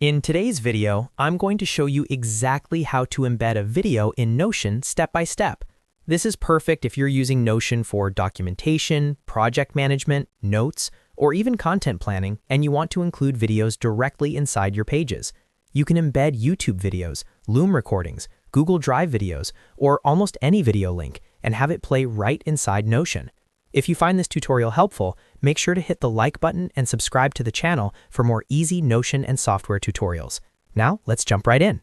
In today's video, I'm going to show you exactly how to embed a video in Notion step by step. This is perfect if you're using Notion for documentation, project management, notes, or even content planning, and you want to include videos directly inside your pages. You can embed YouTube videos, Loom recordings, Google Drive videos, or almost any video link and have it play right inside Notion. If you find this tutorial helpful, make sure to hit the like button and subscribe to the channel for more easy Notion and software tutorials. Now, let's jump right in.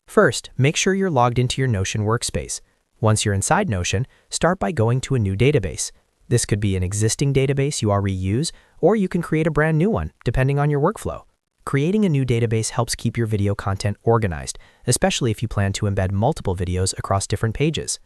First, make sure you're logged into your Notion workspace. Once you're inside Notion, start by going to a new database. This could be an existing database you already use, or you can create a brand new one, depending on your workflow. Creating a new database helps keep your video content organized, especially if you plan to embed multiple videos across different pages.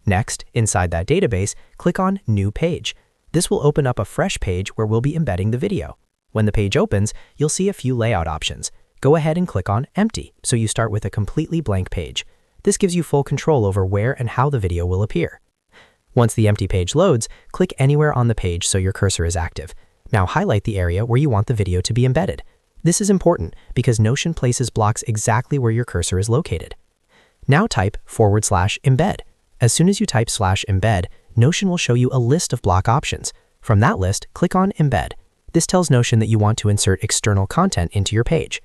Next, inside that database, click on New Page. This will open up a fresh page where we'll be embedding the video. When the page opens, you'll see a few layout options. Go ahead and click on Empty, so you start with a completely blank page. This gives you full control over where and how the video will appear. Once the empty page loads, click anywhere on the page so your cursor is active. Now highlight the area where you want the video to be embedded. This is important because Notion places blocks exactly where your cursor is located. Now type /embed. As soon as you type /embed, Notion will show you a list of block options. From that list, click on Embed. This tells Notion that you want to insert external content into your page.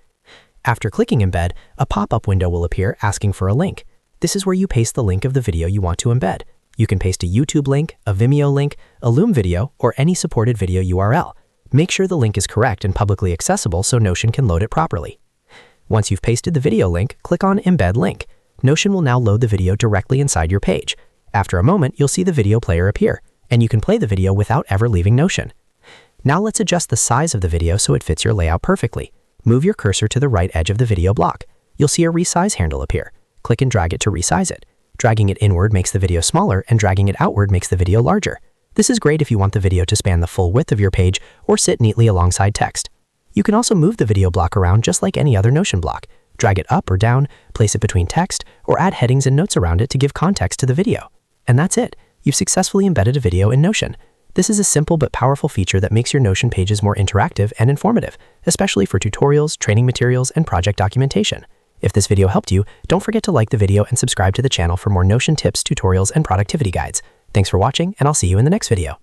After clicking Embed, a pop-up window will appear asking for a link. This is where you paste the link of the video you want to embed. You can paste a YouTube link, a Vimeo link, a Loom video, or any supported video URL. Make sure the link is correct and publicly accessible so Notion can load it properly. Once you've pasted the video link, click on Embed Link. Notion will now load the video directly inside your page. After a moment, you'll see the video player appear, and you can play the video without ever leaving Notion. Now let's adjust the size of the video so it fits your layout perfectly. Move your cursor to the right edge of the video block. You'll see a resize handle appear. Click and drag it to resize it. Dragging it inward makes the video smaller, and dragging it outward makes the video larger. This is great if you want the video to span the full width of your page or sit neatly alongside text. You can also move the video block around just like any other Notion block. Drag it up or down, place it between text, or add headings and notes around it to give context to the video. And that's it. You've successfully embedded a video in Notion. This is a simple but powerful feature that makes your Notion pages more interactive and informative, especially for tutorials, training materials, and project documentation. If this video helped you, don't forget to like the video and subscribe to the channel for more Notion tips, tutorials, and productivity guides. Thanks for watching, and I'll see you in the next video.